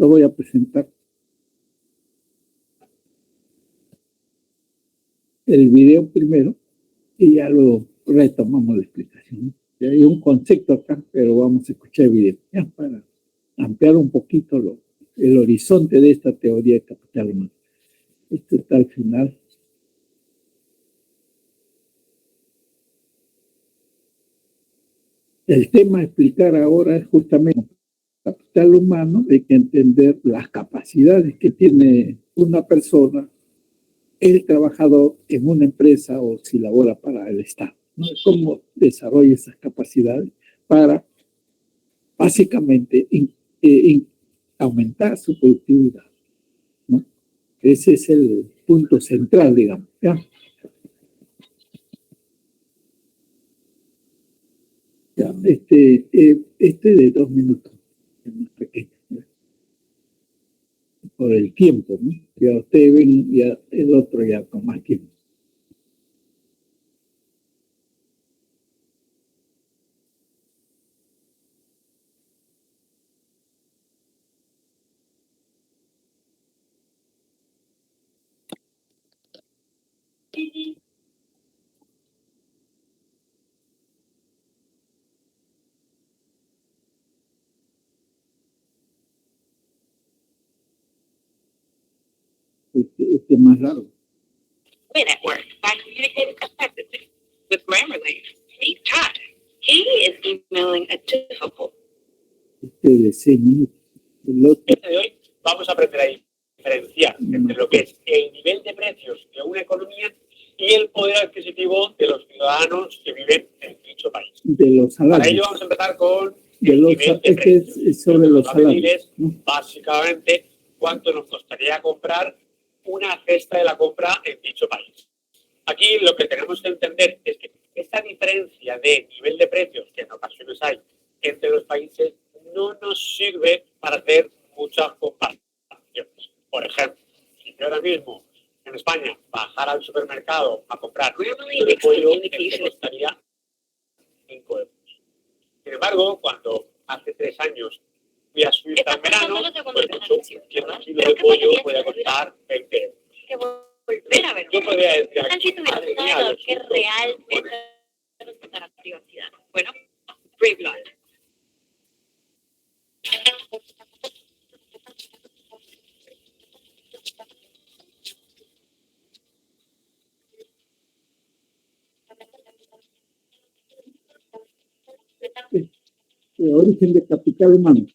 Lo voy a presentar. El video primero y ya luego retomamos la explicación. Hay un concepto acá, pero vamos a escuchar el video ya para ampliar un poquito el horizonte de esta teoría de capital humano. Esto está al final. El tema a explicar ahora es justamente el capital humano. Hay que entender las capacidades que tiene una persona, el trabajador en una empresa o si labora para el Estado, ¿no? Cómo desarrolla esas capacidades para básicamente aumentar su productividad, ¿no? Ese es el punto central, digamos, ¿ya? Ya, este de 2 minutos, es más pequeño, ¿no? Por el tiempo, ¿no? Ya ustedes ven, ya el otro ya con más tiempo. Este es más largo. Win at work by communicating effectively with Grammarly. Meet Todd. He is emailing a difficult. Este de 6 minutos. El otro. Este de hoy vamos a aprender a diferenciar entre lo que es el nivel de precios de una economía y el poder adquisitivo de los ciudadanos que viven en dicho país. De los salarios. Para ello vamos a empezar con de el los, nivel de precios. Es sobre los salarios. Básicamente, cuánto nos costaría comprar una cesta de la compra en dicho país. Aquí lo que tenemos que entender es que esta diferencia de nivel de precios que en ocasiones hay entre los países no nos sirve para hacer muchas comparaciones. Por ejemplo, si yo ahora mismo en España bajara al supermercado a comprar un kilo de pollo, me costaría 5 euros. Sin embargo, cuando hace 3 años fui a Suiza en verano, pues un kilo de pollo puede costar 20 euros. Yo podría decir aquí, que realmente respetar la privacidad. Bueno, Brave Blood. El origen del capital humano.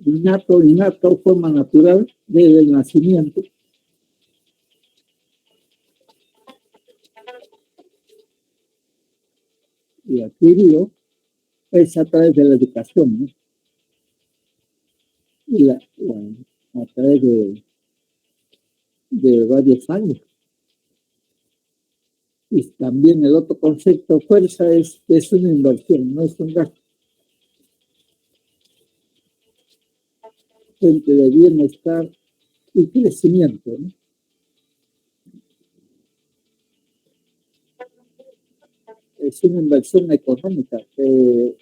Innato, forma natural desde el nacimiento. Y adquirido es a través de la educación, ¿no? Y a través de varios años. Y también el otro concepto, fuerza, es una inversión, no es un gasto. Fuente de bienestar y crecimiento, ¿no? Es una inversión económica que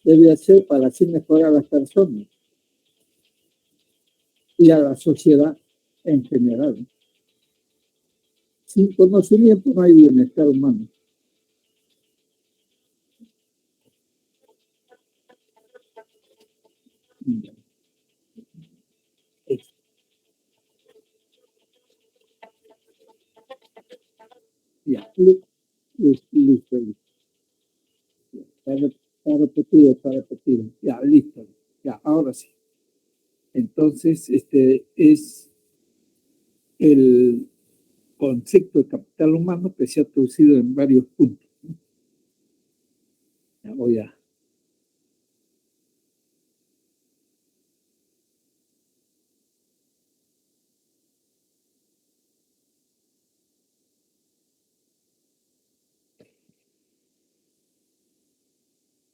debe hacer para así mejorar a las personas y a la sociedad en general, ¿no? Sin conocimiento no hay bienestar humano. Ya, listo. Está repetido. Ya, listo. Ya, ahora sí. Entonces, este es el concepto de capital humano que se ha traducido en varios puntos, ¿no? Ya voy a...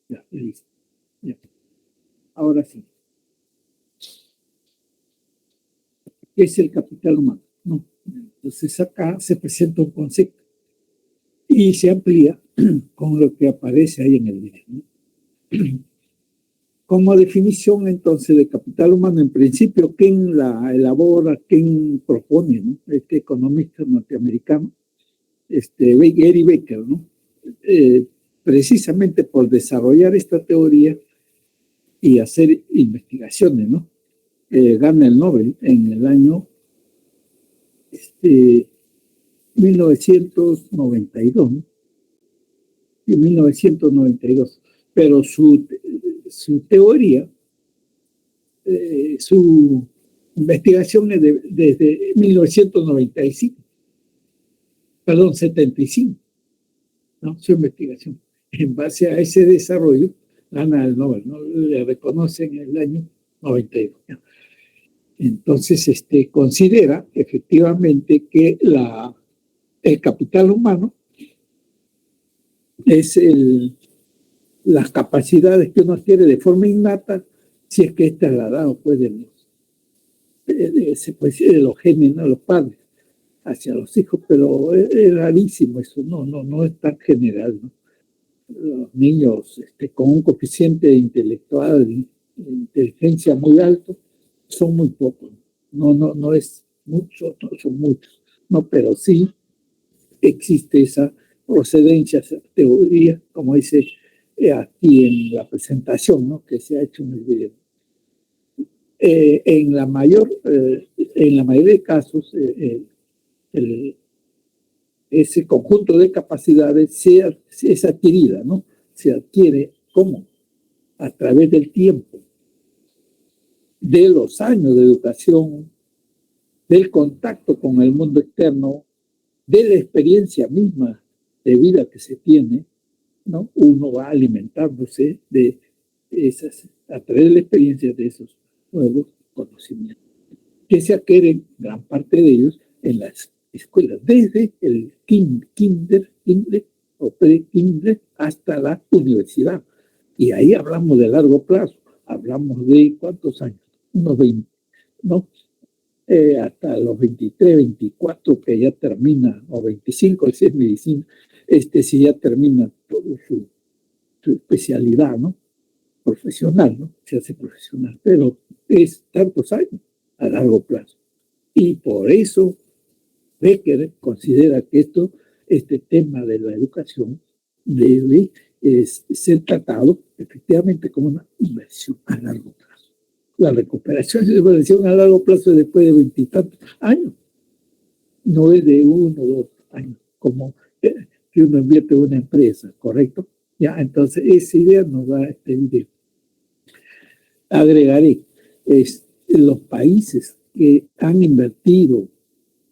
Ya, listo. Ya. Ahora sí. ¿qué es el capital humano? ¿No? Entonces acá se presenta un concepto y se amplía con lo que aparece ahí en el video, ¿no? Como definición entonces de capital humano, en principio, ¿quién la elabora, quién propone, ¿no? Este economista norteamericano, Gary Becker, ¿no? Precisamente por desarrollar esta teoría y hacer investigaciones, ¿no? Gana el Nobel en el año 1992, ¿no? En 1992. Pero su teoría, su investigación es desde 1995, perdón, 75, ¿no? Su investigación. En base a ese desarrollo, gana el Nobel, ¿no? Le reconocen en el año 92. ¿no? Entonces, considera efectivamente que el capital humano es las capacidades que uno adquiere de forma innata, si es que es trasladado pues, de los genes, ¿no? Los padres hacia los hijos, pero es rarísimo eso, no es tan general, ¿no? Los niños con un coeficiente intelectual de inteligencia muy alto son muy pocos, no es mucho, no son muchos, no, pero sí existe esa procedencia, esa teoría, como dice aquí en la presentación, ¿no? Que se ha hecho en el video. En la mayoría de casos, ese conjunto de capacidades es adquirida, ¿no? Se adquiere, ¿cómo? A través del tiempo, de los años de educación, del contacto con el mundo externo, de la experiencia misma de vida que se tiene, ¿no? Uno va alimentándose de a través de la experiencia de esos nuevos conocimientos, que se adquieren gran parte de ellos en las escuelas, desde el kinder o pre-kinder hasta la universidad. Y ahí hablamos de largo plazo, hablamos de ¿cuántos años? Unos 20, ¿no? Hasta los 23, 24 que ya termina, o 25 si es medicina, si ya termina todo su especialidad, ¿no? Profesional, ¿no? Se hace profesional, pero es tantos años a largo plazo. Y por eso Becker considera que este tema de la educación debe ser tratado efectivamente como una inversión a largo plazo. La recuperación de la inversión a largo plazo es después de 20 y tantos años, no es de 1 o 2 años, como que uno invierte en una empresa, ¿correcto? Ya, entonces esa idea nos da este video. Agregaré, los países que han invertido,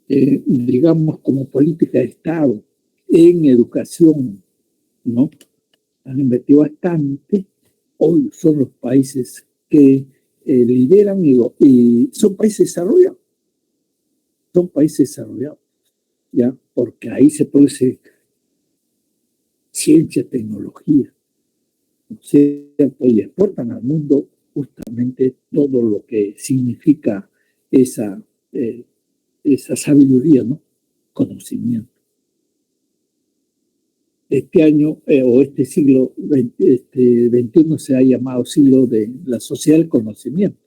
digamos, como política de Estado en educación, ¿no? Han invertido bastante, hoy son los países que lideran y son países desarrollados. Son países desarrollados, ¿ya? Porque ahí se produce ciencia, tecnología, ¿no? Y exportan al mundo justamente todo lo que significa esa sabiduría, ¿no? Conocimiento. Este año o este siglo XXI se ha llamado siglo de la sociedad del conocimiento.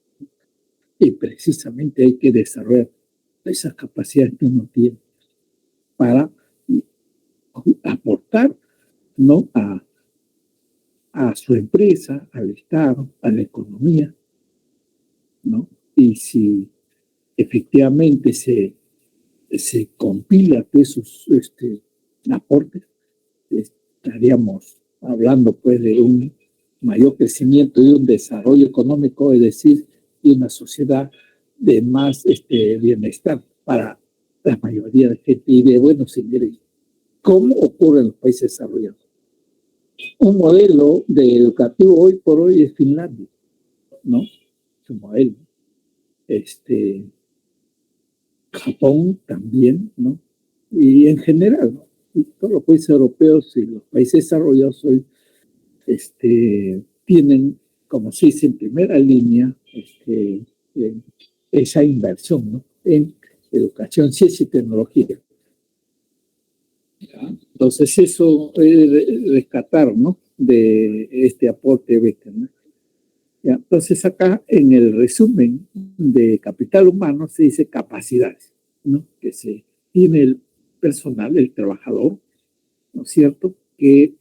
Y precisamente hay que desarrollar esas capacidades que uno tiene para aportar, ¿no? a su empresa, al Estado, a la economía, ¿no? Y si efectivamente se compila esos aportes, estaríamos hablando pues de un mayor crecimiento y un desarrollo económico, es decir, y una sociedad de más bienestar para la mayoría de gente y de buenos ingresos. ¿Cómo ocurre en los países desarrollados? Un modelo educativo hoy por hoy es Finlandia, ¿no? Es un modelo. Japón también, ¿no? Y en general, ¿no? Todos los países europeos y los países desarrollados hoy tienen, como se dice, en primera línea esa inversión, ¿no? en educación, ciencia y tecnología. ¿Ya? Entonces, eso es rescatar, ¿no?, de este aporte Becker, ¿no? ¿Ya? Entonces, acá en el resumen de capital humano se dice capacidades, ¿no?, que se tiene el personal, el trabajador, ¿no es cierto?, que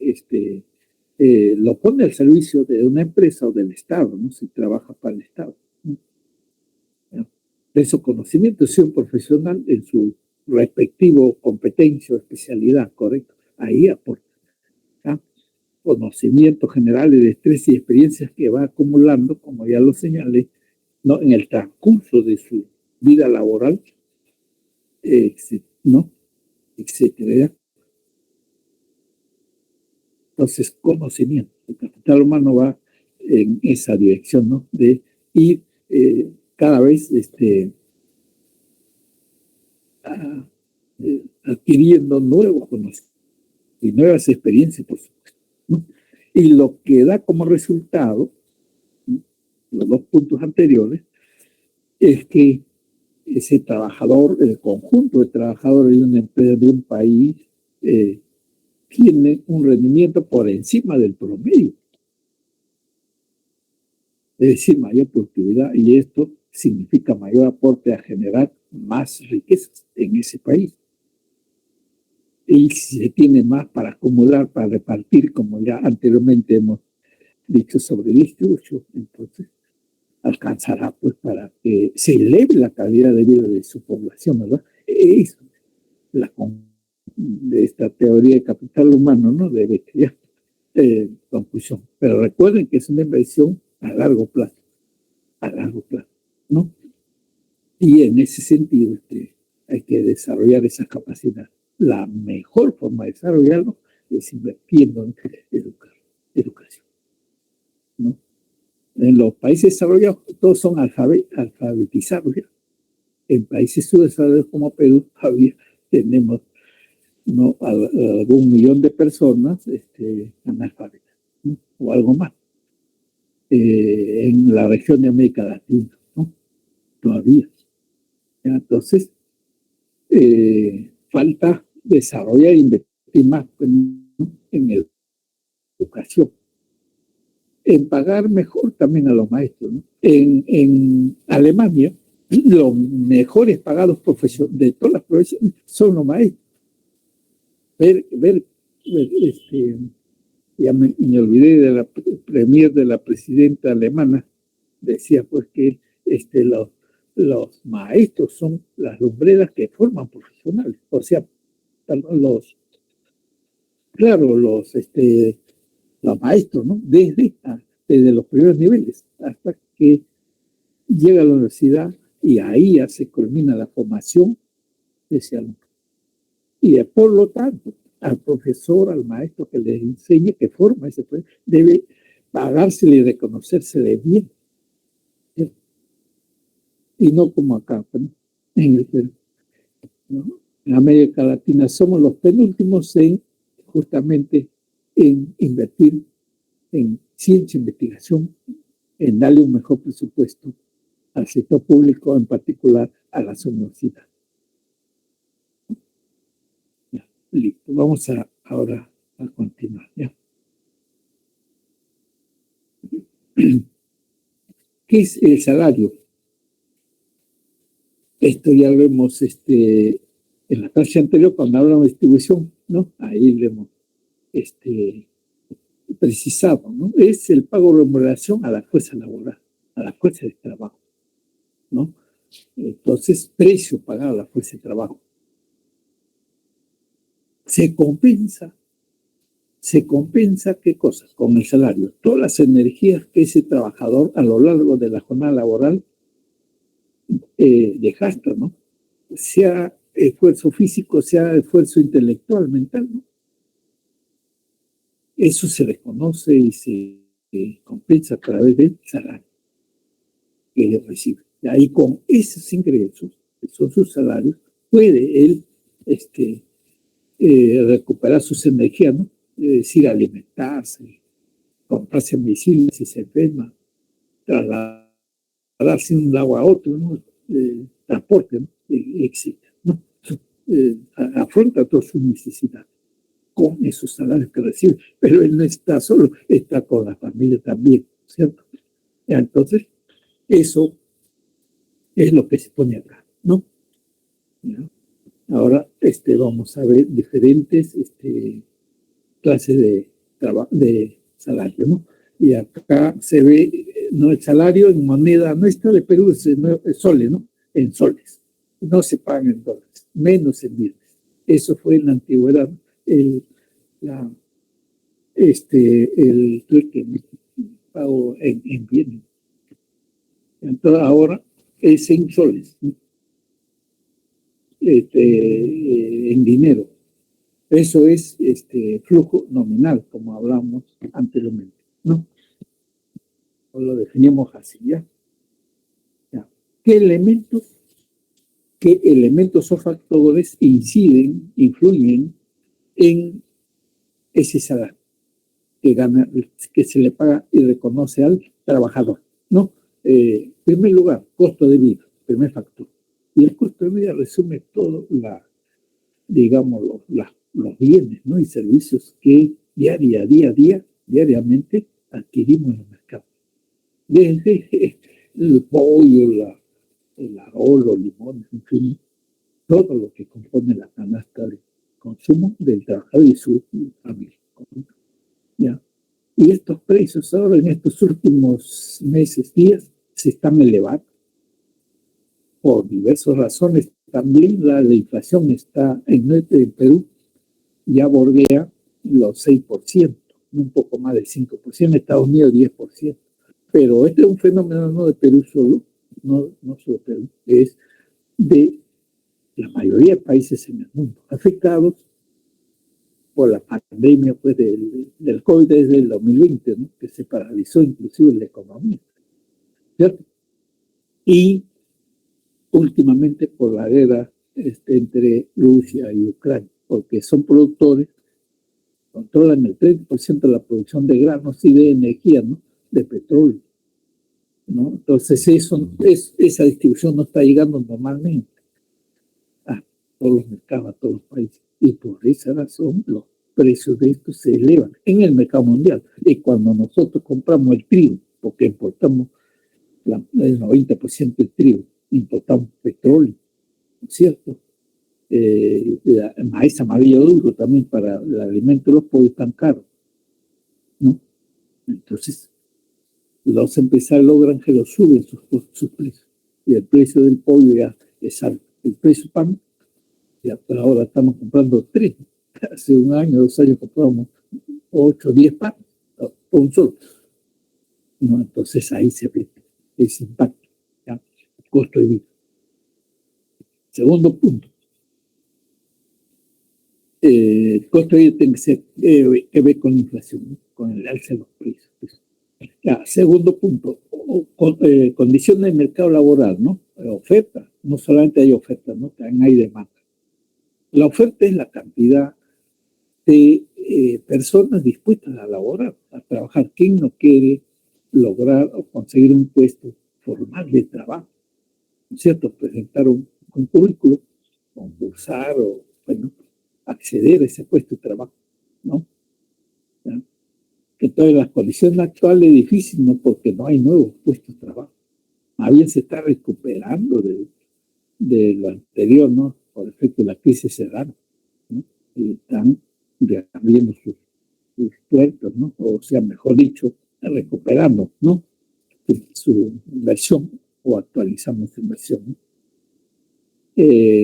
lo pone al servicio de una empresa o del Estado, ¿no?, si trabaja para el Estado, ¿no? De su conocimiento, su profesional en su respectivo competencia o especialidad, correcto. Ahí aporta, ¿ya?, conocimientos generales, destrezas y experiencias que va acumulando, como ya lo señalé, ¿no?, en el transcurso de su vida laboral, ¿no?, etcétera. Entonces, conocimiento. El capital humano va en esa dirección, ¿no?, de ir cada vez adquiriendo nuevos conocimientos y nuevas experiencias, por supuesto, ¿no? Y lo que da como resultado, ¿no?, los dos puntos anteriores, es que ese trabajador, el conjunto de trabajadores de una empresa, de un país, tiene un rendimiento por encima del promedio. Es decir, mayor productividad, y esto significa mayor aporte a generar más riquezas en ese país. Y si se tiene más para acumular, para repartir, como ya anteriormente hemos dicho sobre distribución, entonces alcanzará pues para que se eleve la calidad de vida de su población, ¿verdad? Es la de esta teoría de capital humano, ¿no?, de Becker, conclusión. Pero recuerden que es una inversión a largo plazo, ¿no? Y en ese sentido hay que desarrollar esa capacidad. La mejor forma de desarrollarlo es invirtiendo en educación, ¿no? En los países desarrollados todos son alfabetizados ya. En países subdesarrollados como Perú todavía tenemos, ¿no?, algún millón de personas analfabetas, ¿no?, o algo más. En la región de América Latina, ¿no?, todavía. ¿Ya? Entonces, falta desarrollar e invertir más, ¿no?, en educación, en pagar mejor también a los maestros, ¿no? En Alemania, los mejores pagados de todas las profesiones son los maestros. Ya me olvidé de la premier de la presidenta alemana, decía pues que los maestros son las lumbreras que forman profesionales. O sea, los maestros, ¿no?, desde los primeros niveles hasta que llega a la universidad, y ahí ya se culmina la formación de ese alumno. Y por lo tanto, al profesor, al maestro que les enseñe, que forma ese profesor, debe pagársele y reconocérsele bien, ¿sí? Y no como acá, ¿no?, en el Perú, ¿no? En América Latina somos los penúltimos justamente en invertir en ciencia e investigación, en darle un mejor presupuesto al sector público, en particular a las universidades. Ya, listo. Vamos ahora a continuar, ¿ya? ¿Qué es el salario? Esto ya lo hemos en la clase anterior, cuando hablamos de distribución, ¿no? Ahí lo hemos precisado, ¿no? Es el pago de remuneración a la fuerza laboral, a la fuerza de trabajo, ¿no? Entonces, precio pagado a la fuerza de trabajo. Se compensa, ¿qué cosa? Con el salario. Todas las energías que ese trabajador a lo largo de la jornada laboral gasta, ¿no? Sea esfuerzo físico, sea esfuerzo intelectual, mental, ¿no? Eso se reconoce y se compensa a través del salario que recibe. Y ahí con esos ingresos, que son sus salarios, puede él recuperar sus energías, ¿no? Es decir, alimentarse, comprarse medicinas si se enferma, trasladarse de un lado a otro, ¿no? Transporte, ¿no? etcétera, ¿no? Afronta todas sus necesidades con esos salarios que recibe, pero él no está solo, está con la familia también, ¿cierto? Entonces, eso es lo que se pone acá, ¿no? ¿Ya? Ahora vamos a ver diferentes clases de salario, ¿no? Y acá se ve, no, el salario en moneda nuestra de Perú es soles, ¿no? En soles. No se pagan en dólares, menos en bienes. Eso fue en la antigüedad el que pago en bienes. Entonces ahora es en soles, ¿no? En dinero. Eso es flujo nominal, como hablamos anteriormente, ¿no? O lo definimos así, ¿ya? ¿Ya? ¿Qué elementos o factores influyen en ese salario que se le paga y reconoce al trabajador, ¿no? En primer lugar, costo de vida, primer factor. Y el costo de vida resume todo digamos, los bienes, ¿no? Y servicios que diariamente adquirimos en el mercado. Desde el pollo, el arroz, los limones, en fin, todo lo que compone la canasta de consumo del trabajador y su familia. ¿Ya? Y estos precios ahora en estos últimos meses, días, se están elevando por diversas razones. También la inflación está en Perú, ya bordea los 6%, un poco más del 5%, en Estados Unidos 10%. Pero este es un fenómeno no de Perú solo, no solo de Perú, es de la mayoría de países en el mundo, afectados por la pandemia pues, del COVID desde el 2020, ¿no? Que se paralizó inclusive la economía, ¿cierto? Y últimamente por la guerra entre Rusia y Ucrania, porque son productores, controlan el 30% de la producción de granos y de energía, ¿no? De petróleo, ¿no? Entonces esa distribución no está llegando normalmente a todos los mercados, a todos los países, y por esa razón los precios de esto se elevan en el mercado mundial. Y cuando nosotros compramos el trigo, porque importamos el 90% del trigo, importamos petróleo, ¿cierto? Maíz amarillo duro también para el alimento de los pollos tan caro, ¿no? Entonces, los empresarios logran que los suben sus precios. Y el precio del pollo ya es alto. El precio del pan, ya ahora estamos comprando 3. Hace un año, 2 años compramos 8, 10 pan, o un solo. ¿No? Entonces ahí se ve ese impacto, ¿ya? Costo de vida. Segundo punto. El costo de vida tiene que ver con la inflación, ¿no? Con el alza de los precios. Ya, segundo punto, condiciones del mercado laboral, ¿no? Oferta, no solamente hay oferta, ¿no? También hay demanda. La oferta es la cantidad de personas dispuestas a laborar, a trabajar. ¿Quién no quiere lograr o conseguir un puesto formal de trabajo? ¿No es cierto? Presentar un currículo, concursar o, bueno, acceder a ese puesto de trabajo, ¿no? ¿Ya? Entonces, las condiciones actuales es difícil, ¿no? Porque no hay nuevos puestos de trabajo. Más bien se está recuperando de lo anterior, ¿no? Por efecto de la crisis serrana, ¿no? Y están reabriendo sus puertos, ¿no? O sea, mejor dicho, recuperando, ¿no? Su inversión o actualizando su inversión, ¿no?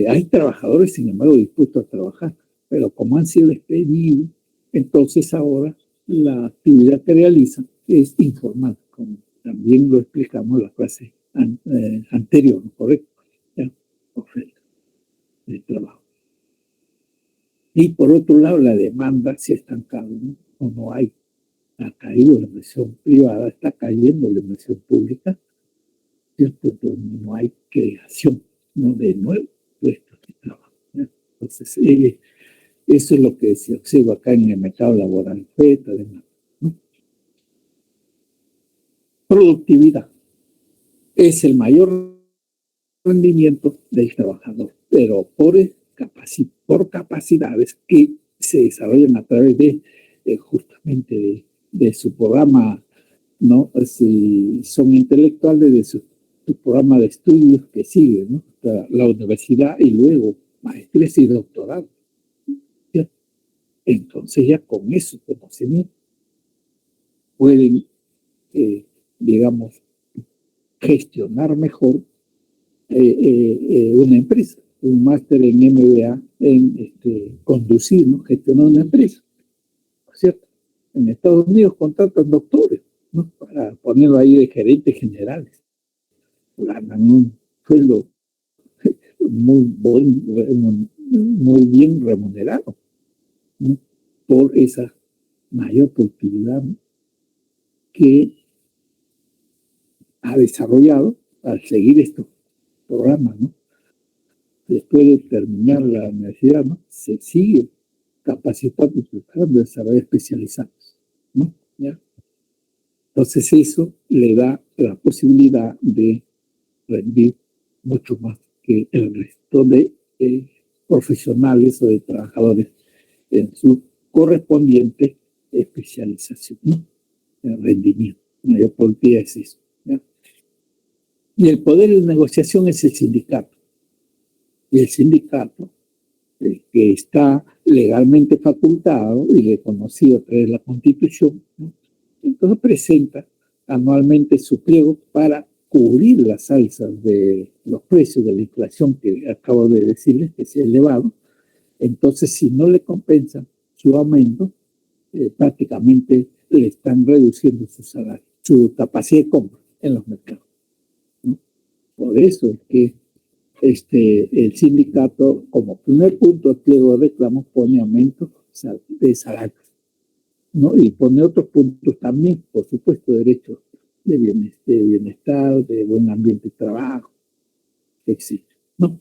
Hay trabajadores, sin embargo, dispuestos a trabajar, pero como han sido despedidos, entonces ahora la actividad que realizan es informal, como también lo explicamos en la clase anterior, ¿correcto? ¿Ya? Oferta de trabajo. Y por otro lado, la demanda se ha estancado, ¿no? O no hay. Ha caído la inversión privada, está cayendo la inversión pública, ¿cierto? Entonces no hay creación, ¿no? De nuevos puestos de trabajo, ¿no? Entonces, eso es lo que se observa acá en el mercado laboral, oferta, demanda, ¿no? Productividad es el mayor rendimiento del trabajador, pero por capacidades que se desarrollan a través de justamente de su programa, ¿no? Si son intelectuales, de su programa de estudios que sigue, ¿no? La universidad y luego maestría y doctorado. ¿Sí? Entonces ya con eso conocimiento pueden, digamos, gestionar mejor una empresa. Un máster en MBA en conducir, ¿no? Gestionar una empresa, ¿cierto? En Estados Unidos contratan doctores, ¿no? Para ponerlo ahí de gerentes generales. Ganan un sueldo muy bien remunerado, ¿no? Por esa mayor productividad, ¿no? Que ha desarrollado al seguir estos programas, ¿no? Después de terminar la universidad, ¿no? Se sigue capacitando y preparando, desarrollar especializados, ¿no? ¿Ya? Entonces eso le da la posibilidad de rendir mucho más que el resto de profesionales o de trabajadores en su correspondiente especialización, ¿no? El rendimiento, mayor productividad es eso, ¿ya? Y el poder de negociación es el sindicato. Y el sindicato, que está legalmente facultado y reconocido a través de la Constitución, ¿no? Entonces presenta anualmente su pliego para cubrir las alzas de los precios de la inflación que acabo de decirles que se ha elevado. Entonces, si no le compensan su aumento, prácticamente le están reduciendo su salario, su capacidad de compra en los mercados, ¿no? Por eso es que el sindicato, como primer punto del pliego de reclamos, pone aumento de salarios, ¿no? Y pone otros puntos también, por supuesto, derechos de bienestar, de buen ambiente de trabajo, etc., ¿no?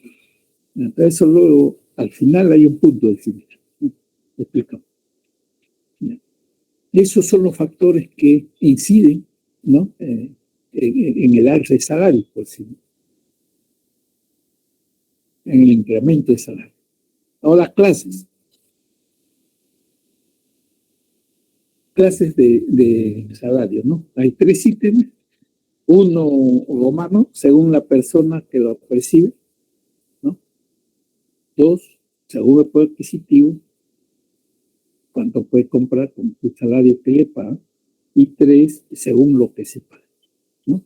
Entonces, eso luego, al final hay un punto del sindicato, ¿no? Explicamos. Esos son los factores que inciden, ¿no? En el alza de salario, por sí, en el incremento de salario. Ahora, clases de salario, ¿no? Hay 3 ítems, uno romano, según la persona que lo percibe, ¿no? 2, según el poder adquisitivo, cuánto puede comprar con el salario que le paga, y 3, según lo que se paga, ¿no?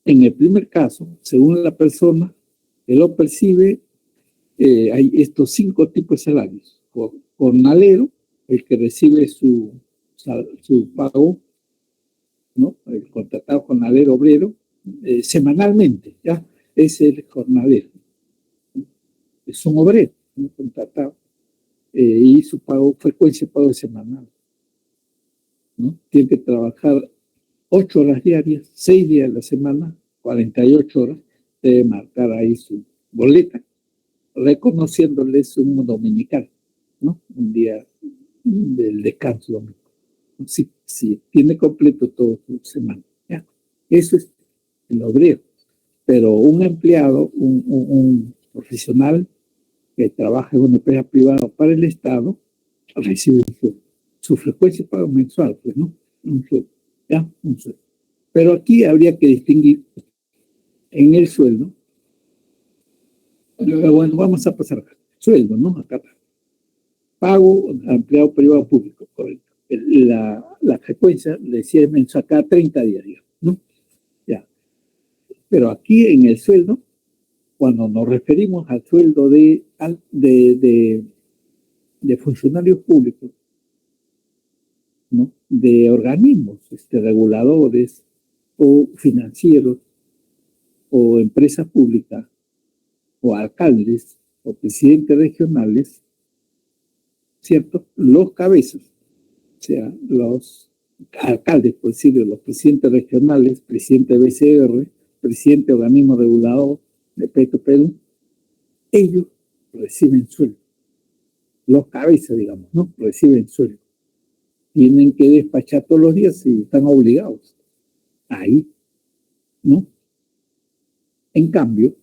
En el primer caso, según la persona que lo percibe, hay estos 5 tipos de salarios. Jornalero, el que recibe su pago, ¿no? El contratado jornalero obrero, semanalmente, ¿ya? Es el jornalero. Es un obrero, un contratado, y su frecuencia de pago semanal, ¿no? Tiene que trabajar 8 horas diarias, 6 días a la semana, 48 horas, debe marcar ahí su boleta, reconociéndoles un dominical, ¿no? Un día del descanso domingo. Sí, tiene completo todo su semana, ¿ya? Eso es el obrero. Pero un empleado, un profesional que trabaja en una empresa privada para el Estado, recibe su frecuencia de pago mensual, pues, ¿no? Un sueldo, ¿ya? Un sueldo. Pero aquí habría que distinguir en el sueldo. Bueno, vamos a pasar acá. Sueldo, ¿no? Acá está. Pago a empleado privado público, correcto. La frecuencia, le decía mensual, cada 30 días, digamos, ¿no? Ya. Pero aquí en el sueldo, cuando nos referimos al sueldo de funcionarios públicos, ¿no? De organismos reguladores o financieros o empresas públicas o alcaldes o presidentes regionales, ¿cierto? Los cabezas, o sea, los alcaldes, por decirlo, los presidentes regionales, presidente de BCR, presidente de organismo regulador de Perú, ellos reciben sueldo. Los cabezas, digamos, ¿no? Reciben sueldo. Tienen que despachar todos los días y están obligados. Ahí, ¿no? En cambio,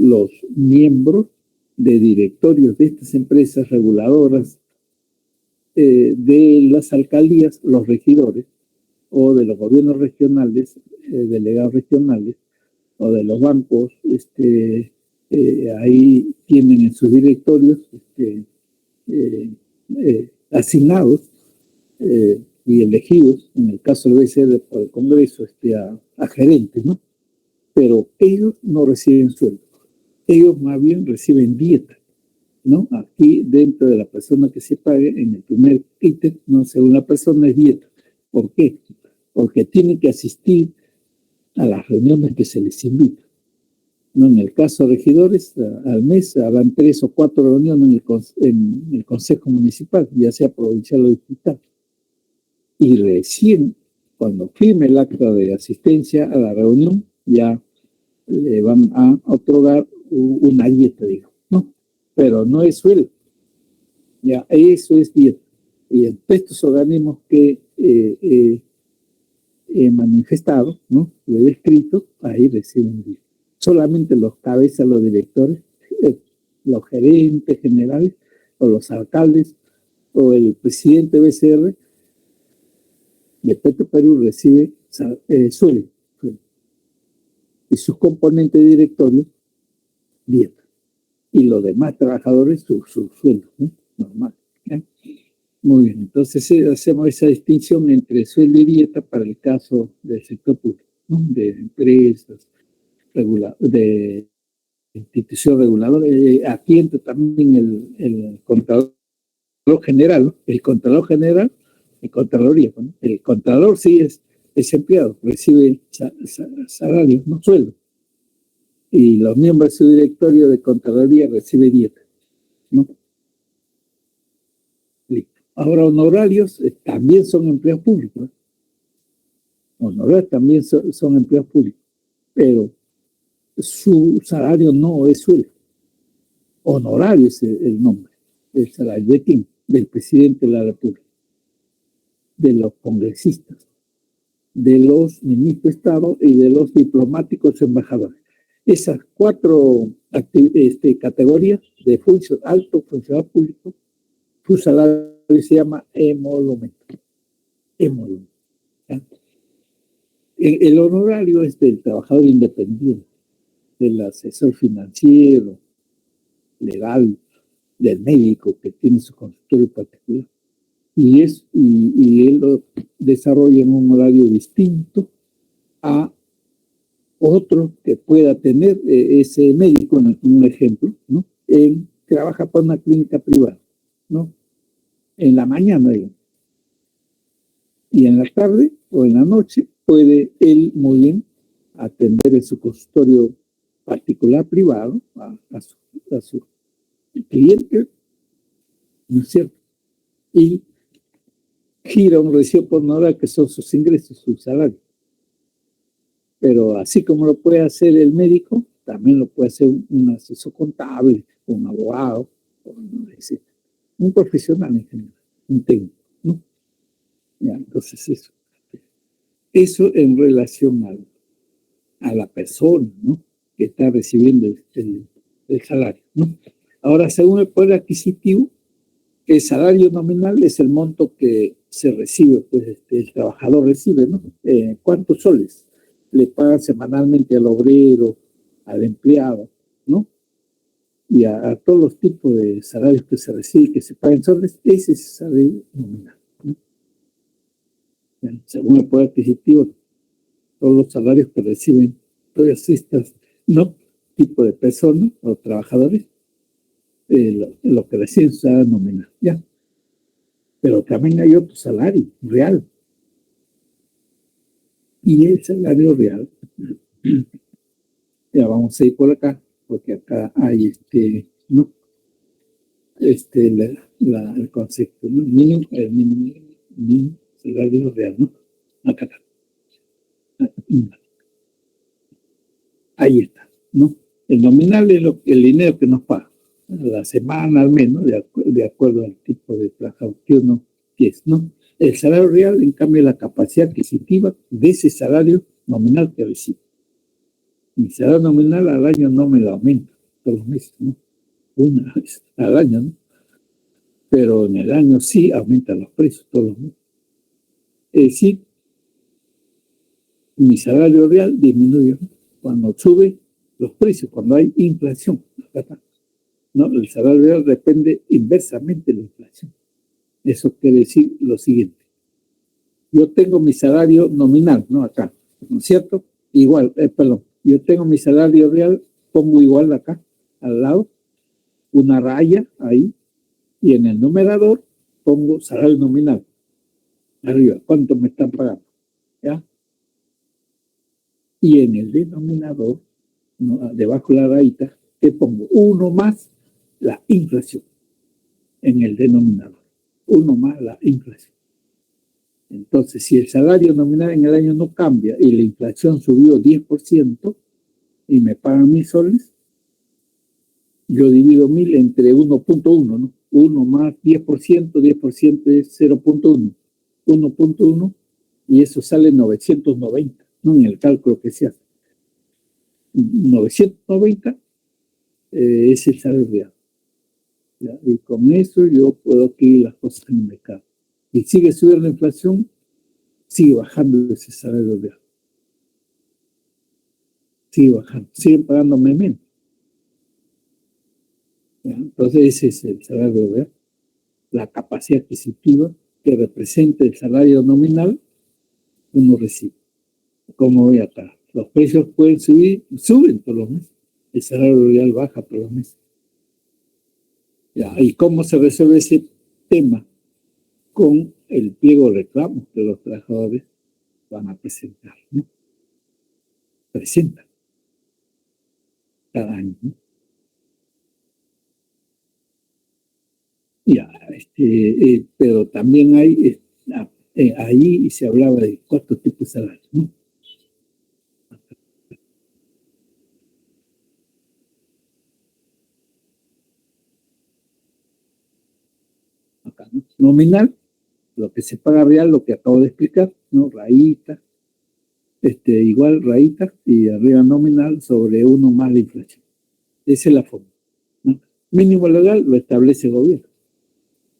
los miembros de directorios de estas empresas reguladoras, de las alcaldías, los regidores, o de los gobiernos regionales, delegados regionales, o de los bancos, ahí tienen en sus directorios asignados y elegidos, en el caso del BCR por el Congreso, a gerentes, ¿no? Pero ellos no reciben sueldo, ellos más bien reciben dieta, ¿no? Aquí dentro de la persona que se pague, en el primer ítem, ¿no? Según la persona es dieta. ¿Por qué? Porque tienen que asistir a las reuniones que se les invita, ¿no? En el caso de regidores, al mes harán 3 o 4 reuniones en el Consejo Municipal, ya sea provincial o distrital. Y recién, cuando firme el acta de asistencia a la reunión, ya le van a otorgar una dieta, digo, ¿no? Pero no es sueldo. Ya, eso es dieta. Y en estos organismos que he manifestado, ¿no? Lo he descrito, ahí reciben dieta. Solamente los cabezas, los directores, los gerentes generales, o los alcaldes, o el presidente BCR de Petroperú recibe sueldo. Y sus componentes de directorio, dieta. Y los demás trabajadores, su sueldo, ¿no? Normal. ¿Eh? Muy bien, entonces hacemos esa distinción entre sueldo y dieta para el caso del sector público, ¿no? De empresas, de institución reguladora. Aquí entra también el Contralor General, ¿no? El Contralor General, el Contraloría, ¿no? El Contralor sí es empleado, recibe salarios, no sueldo. Y los miembros de su directorio de Contraloría reciben dieta, ¿no? Ahora, honorarios también son empleados públicos. Honorarios también son empleados públicos, pero su salario no es sueldo. Honorario es el nombre. ¿El salario de quién? Del presidente de la República, de los congresistas, de los ministros de Estado y de los diplomáticos embajadores. Esas 4 categorías de alto funcionario público, su salario se llama emolumento. ¿Ya? El honorario es del trabajador independiente, del asesor financiero, legal, del médico que tiene su consultorio particular. Y él lo desarrolla en un horario distinto a otro que pueda tener ese médico, un ejemplo, ¿no? Él trabaja para una clínica privada, ¿no? En la mañana, digamos. Y en la tarde o en la noche puede él muy bien atender en su consultorio particular privado a su cliente, ¿no es cierto? Y gira un recibo por hora que son sus ingresos, su salario. Pero así como lo puede hacer el médico, también lo puede hacer un asesor contable, un abogado, un profesional en general, un técnico, ¿no? Ya, entonces eso en relación a la persona, ¿no? Que está recibiendo el salario, ¿no? Ahora, según el poder adquisitivo, el salario nominal es el monto que se recibe, pues el trabajador recibe, ¿no? ¿Cuántos soles le pagan semanalmente al obrero, al empleado, ¿no? Y a todos los tipos de salarios que se reciben, que se pagan soles, ese es el salario nominal, ¿no? Según el poder adquisitivo, todos los salarios que reciben todas estas, ¿no? Tipo de personas o trabajadores, lo que reciben su salario nominal, ¿ya? Pero también hay otro salario real. Y el salario real, ya vamos a ir por acá, porque acá hay ¿no? El concepto, ¿no? El mínimo salario real, ¿no? Acá está. Ahí está, ¿no? El nominal es el dinero que nos paga, a la semana al menos, de acuerdo al tipo de trabajador que uno es, ¿no? El salario real, en cambio, es la capacidad adquisitiva de ese salario nominal que recibe. Mi salario nominal al año no me lo aumenta todos los meses, ¿no? Una vez al año, ¿no? Pero en el año sí aumentan los precios todos los meses. Es decir, mi salario real disminuye, ¿no? Cuando sube los precios, cuando hay inflación, ¿no? El salario real depende inversamente de la inflación. Eso quiere decir lo siguiente. Yo tengo mi salario nominal, ¿no? Acá, ¿no es cierto? Igual, perdón, yo tengo mi salario real, pongo igual acá, al lado, una raya ahí, y en el numerador pongo salario nominal. Arriba, ¿cuánto me están pagando? ¿Ya? Y en el denominador, ¿no? Debajo de la rayita, te pongo uno más la inflación. En el denominador, uno más la inflación. Entonces, si el salario nominal en el año no cambia y la inflación subió 10% y me pagan 1.000 soles, yo divido 1.000 entre 1.1, ¿no? 1 más 10%, 10% es 0.1, 1.1, y eso sale 990, ¿no? En el cálculo que se hace. 990 es el salario real. ¿Ya? Y con eso yo puedo adquirir las cosas en el mercado. Y sigue subiendo la inflación, sigue bajando ese salario real. Sigue bajando, siguen pagándome menos. ¿Ya? Entonces ese es el salario real. La capacidad adquisitiva que representa el salario nominal que uno recibe. ¿Cómo voy acá? Los precios pueden subir, suben todos los meses. El salario real baja todos los meses. ¿Ya? ¿Y cómo se resuelve ese tema? Con el pliego de reclamos que los trabajadores van a presentar, ¿no? Presentan cada año, ¿no? Ya, pero también hay, ahí se hablaba de 4 tipos de salarios, ¿no? Acá, ¿no? Nominal, lo que se paga real, lo que acabo de explicar, ¿no? Rayita, igual rayita, y arriba nominal sobre uno más la inflación. Esa es la forma, ¿no? Mínimo legal lo establece el gobierno,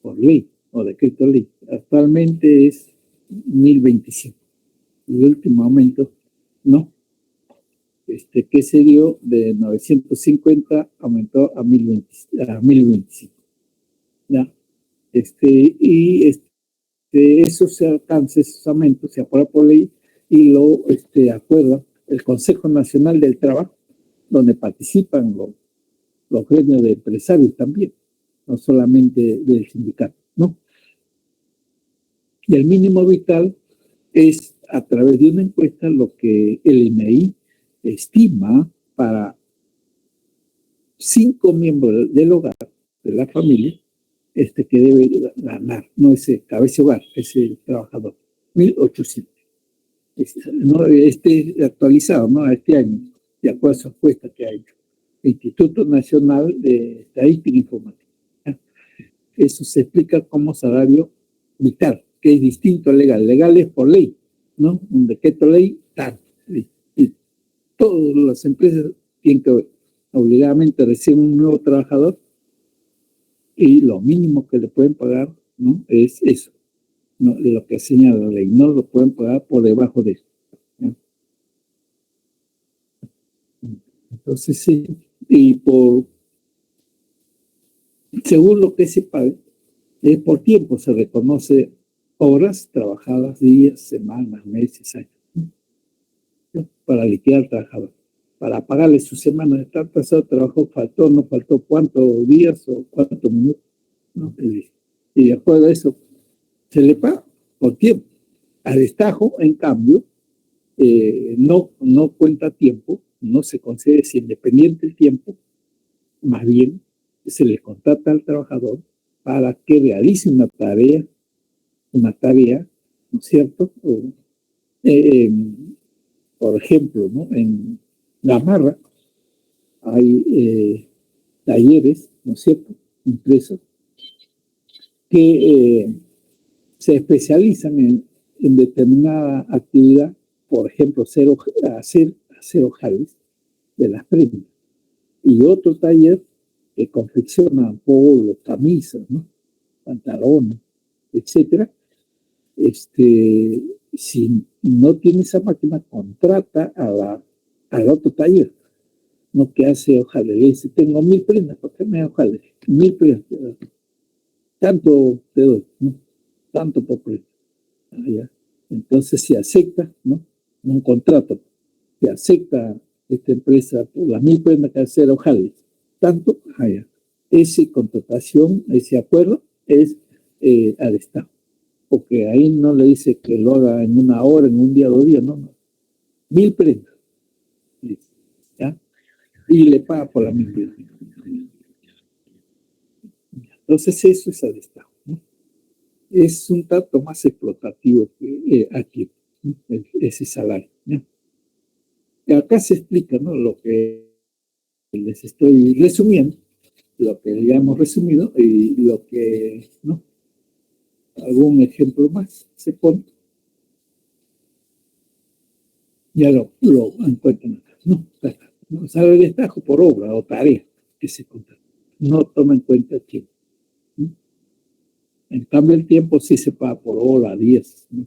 por ley o decreto ley. Actualmente es 1.025. El último aumento, ¿no? Que se dio de 950, aumentó a 1.025. ¿Ya? Eso se alcanza, esos aumentos se aprueba por ley y lo acuerda el Consejo Nacional del Trabajo, donde participan los gremios de empresarios también, no solamente del sindicato, ¿no? Y el mínimo vital es a través de una encuesta lo que el INEI estima para 5 miembros del hogar, de la familia, que debe ganar, no ese cabeza hogar, ese trabajador, 1.800. No, actualizado, ¿no? A este año, de acuerdo a su encuesta que ha hecho el Instituto Nacional de Estadística Informática. ¿Ya? Eso se explica como salario vital, que es distinto al legal. Legal es por ley, ¿no? Un decreto ley, tal. Y todas las empresas tienen que obligadamente recibir un nuevo trabajador y lo mínimo que le pueden pagar, ¿no? Es eso, ¿no? De lo que señala la ley. No lo pueden pagar por debajo de eso, ¿no? Entonces, sí, y según lo que se pague, por tiempo se reconoce horas trabajadas, días, semanas, meses, años, ¿no? Para liquidar al trabajador, para pagarle su semana de estar pasado, trabajó, faltó, no faltó, cuántos días o cuántos minutos, ¿no? Y de acuerdo a eso se le paga por tiempo. Al destajo, en cambio, no cuenta tiempo, no se concede si independiente el tiempo, más bien se le contrata al trabajador para que realice una tarea, ¿no es cierto? Por ejemplo, ¿no? En Gamarra hay talleres, ¿no es cierto?, impresos, que se especializan en determinada actividad, por ejemplo, hacer acero Harris, de las prendas. Y otro taller que confecciona polos, camisas, ¿no? Pantalones, etcétera. Si no tiene esa máquina, contrata al otro taller, ¿no? Que hace hojaldre. Le dice, tengo 1000 prendas, ¿por qué me da hojaldre? 1000 prendas. Tanto te doy, ¿no? Tanto por prenda. Entonces, si acepta, ¿no? Un contrato, si acepta esta empresa por las 1000 prendas que hace hojaldre, tanto, esa contratación, ese acuerdo es al Estado. Porque ahí no le dice que lo haga en una hora, en un día, 2 días, no. 1000 prendas. ¿Ya? Y le paga por las 1000 prendas. Entonces eso es al Estado, ¿no? Es un tanto más explotativo que aquí, ¿no? Ese salario, ¿no? Y acá se explica, ¿no? Lo que les estoy resumiendo, lo que ya hemos resumido y lo que, ¿no? Algún ejemplo más se pone. Ya lo encuentran acá, ¿no? No sale el destajo por obra o tarea que se contrata. No toma en cuenta el tiempo, ¿no? En cambio, el tiempo sí se paga por hora, 10, ¿no?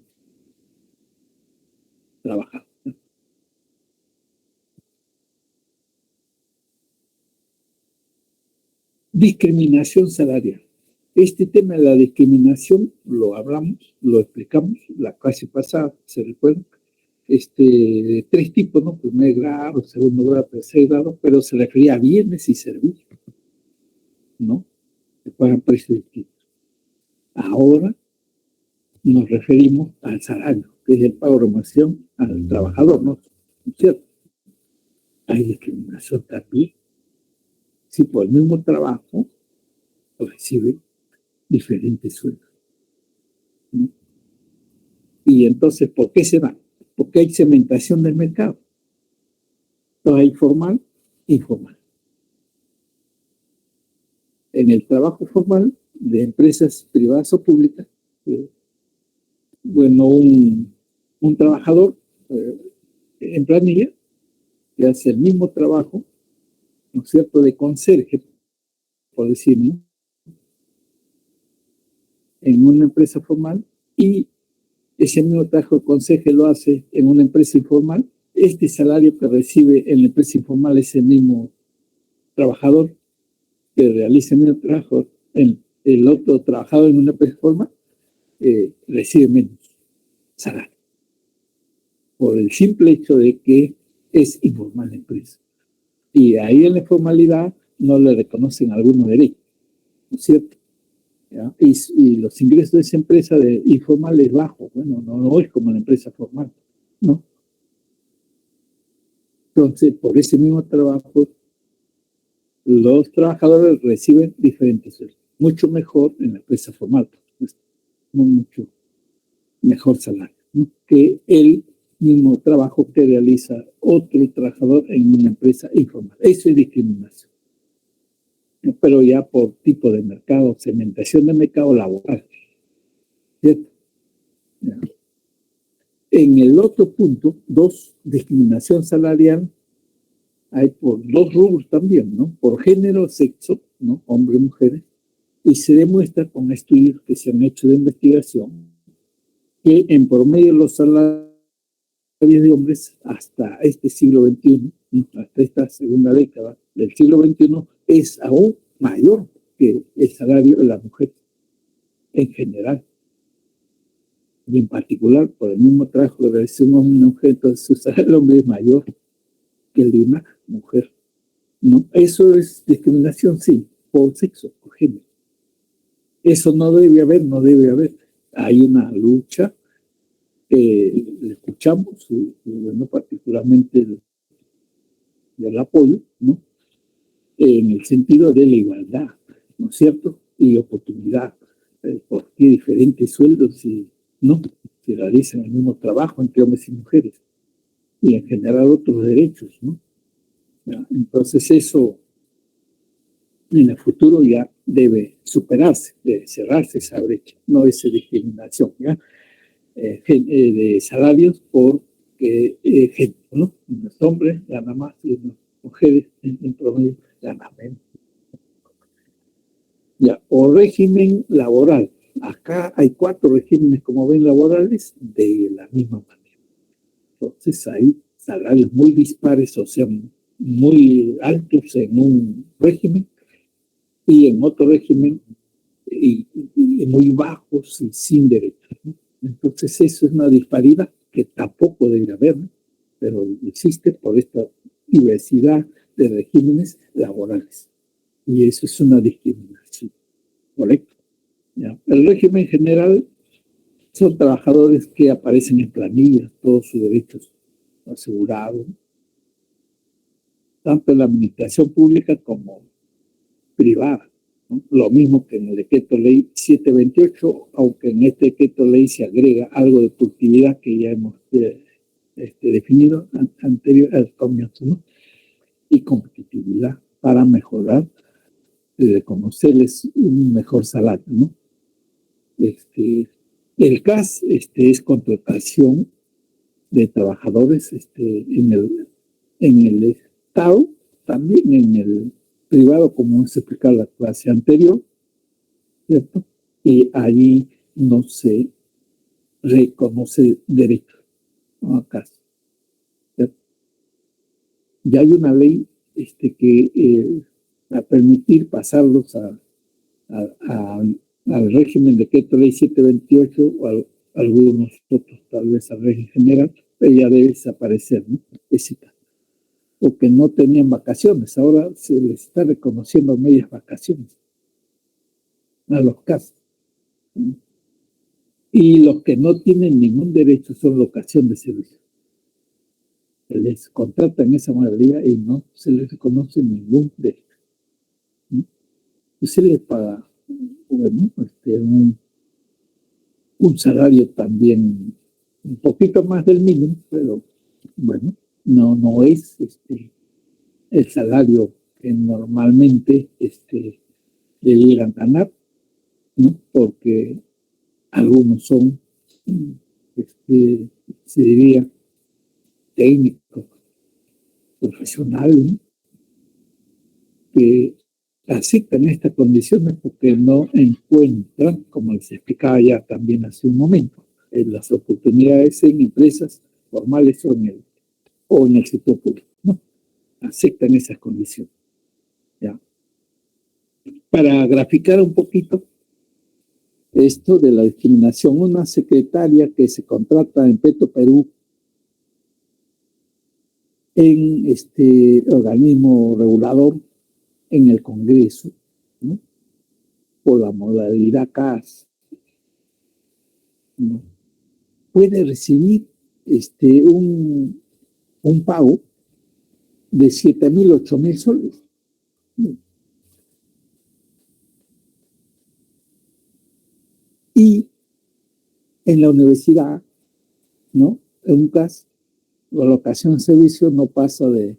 Trabajado, ¿no? Discriminación salarial. Este tema de la discriminación lo hablamos, lo explicamos la clase pasada, ¿se recuerdan? 3 tipos, ¿no? Primer grado, segundo grado, tercer grado, pero se refería a bienes y servicios, ¿no? Que pagan precios distintos. Ahora nos referimos al salario, que es el pago de remuneración al trabajador, ¿no? ¿No es cierto? Hay discriminación también. Si por el mismo trabajo recibe diferentes sueldos, ¿no? Y entonces, ¿por qué se va? Porque hay segmentación del mercado. Entonces hay formal e informal. En el trabajo formal de empresas privadas o públicas, bueno, un trabajador en planilla que hace el mismo trabajo, ¿no es cierto?, de conserje, por decir, ¿no?, en una empresa formal, y ese mismo trabajo de conserje lo hace en una empresa informal. Este salario que recibe en la empresa informal ese mismo trabajador que realiza el mismo trabajo en el otro trabajador en una empresa formal, recibe menos salario por el simple hecho de que es informal la empresa. Y ahí en la informalidad no le reconocen algunos derechos, ¿no es cierto? ¿Ya? Y los ingresos de esa empresa de informal es bajo. Bueno, no es como la empresa formal, ¿no? Entonces, por ese mismo trabajo, los trabajadores reciben diferentes sueldos. Mucho mejor en la empresa formal, pues, no mucho mejor salario, ¿no?, que el mismo trabajo que realiza otro trabajador en una empresa informal. Eso es discriminación. Pero ya por tipo de mercado, segmentación de mercado laboral, ¿cierto? Ya. En el otro punto, 2, discriminación salarial, hay por 2 rubros también, ¿no? Por género, sexo, ¿no? Hombres y mujeres, y se demuestra con estudios que se han hecho de investigación que en promedio los salarios de hombres hasta este siglo XXI, hasta esta segunda década del siglo XXI, es aún mayor que el salario de las mujeres en general. Y en particular, por el mismo trabajo que realiza una mujer, entonces su salario del hombre es mayor que el de una mujer, ¿no? Eso es discriminación, sí, por sexo, por género. Eso no debe haber. Hay una lucha, le escuchamos, y bueno, particularmente el apoyo, ¿no?, en el sentido de la igualdad, ¿no es cierto?, y oportunidad, porque diferentes sueldos, ¿no?, se realizan el mismo trabajo entre hombres y mujeres, y en general otros derechos, ¿no? ¿Ya? Entonces eso en el futuro ya debe superarse, debe cerrarse esa brecha, no esa discriminación, ¿ya? De salarios por género, ¿no? Los hombres ganan más y mujeres en promedio ganan menos. Ya, o régimen laboral. Acá hay 4 regímenes, como ven, laborales de la misma manera. Entonces hay salarios muy dispares, o sea, muy altos en un régimen y en otro régimen y muy bajos y sin derechos, ¿no? Entonces eso es una disparidad que tampoco debe haber, ¿no? Pero existe por esta diversidad de regímenes laborales y eso es una discriminación, ¿correcto? ¿Ya? El régimen general son trabajadores que aparecen en planillas, todos sus derechos asegurados, tanto en la administración pública como privada, ¿no? Lo mismo que en el decreto ley 728, aunque en este decreto ley se agrega algo de productividad que ya hemos definido anterior al comienzo, ¿no? Y competitividad para mejorar, reconocerles un mejor salario, ¿no? El CAS es contratación de trabajadores en el Estado, también en el privado, como se explicaba en la clase anterior, ¿cierto? Y allí no se reconoce derecho, ¿no? Acá, ¿cierto? Ya hay una ley que va a permitir pasarlos al régimen decreto ley 728 o a algunos otros, tal vez al régimen general, pero ya debe desaparecer, ¿no? Ese caso. Porque no tenían vacaciones, ahora se les está reconociendo medias vacaciones a los casos, ¿no? Y los que no tienen ningún derecho son locación de servicio. Se les contrata en esa modalidad y no se les reconoce ningún derecho, ¿no? Y se les paga, bueno, un salario también un poquito más del mínimo, pero bueno, no es el salario que normalmente debieran ganar, ¿no? Porque algunos son, se diría, técnicos, profesionales, ¿no? Que aceptan estas condiciones porque no encuentran, como les explicaba ya también hace un momento, las oportunidades en empresas formales o en el sector público, ¿no? Aceptan esas condiciones, ¿ya? Para graficar un poquito esto de la discriminación, una secretaria que se contrata en Petro Perú en este organismo regulador en el Congreso, ¿no? Por la modalidad CAS, ¿no? Puede recibir un pago de 7,000, 8,000 soles, ¿no? Y en la universidad, ¿no? En un CAS, la locación de servicio no pasa de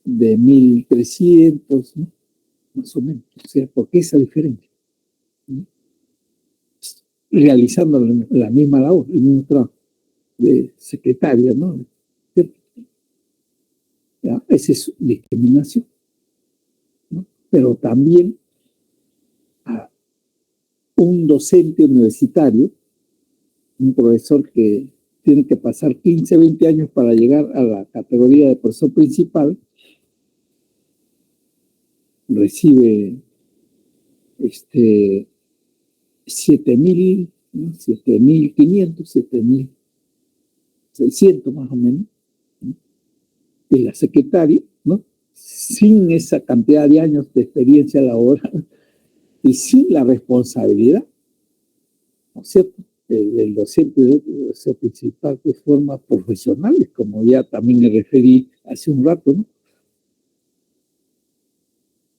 1,300, ¿no? Más o menos. O sea, ¿por qué esa diferencia? ¿No? Realizando la misma labor, el mismo trabajo de secretaria, ¿no? ¿Ya? Esa es discriminación, ¿no? Pero también a un docente universitario, un profesor que tiene que pasar 15, 20 años para llegar a la categoría de profesor principal, recibe 7,000, ¿no? 7,500, 7,600 más o menos, ¿no? Y la secretaria, ¿no? Sin esa cantidad de años de experiencia laboral y sin la responsabilidad, ¿no es cierto? El docente debe ser principal de forma profesional, como ya también me referí hace un rato, ¿no?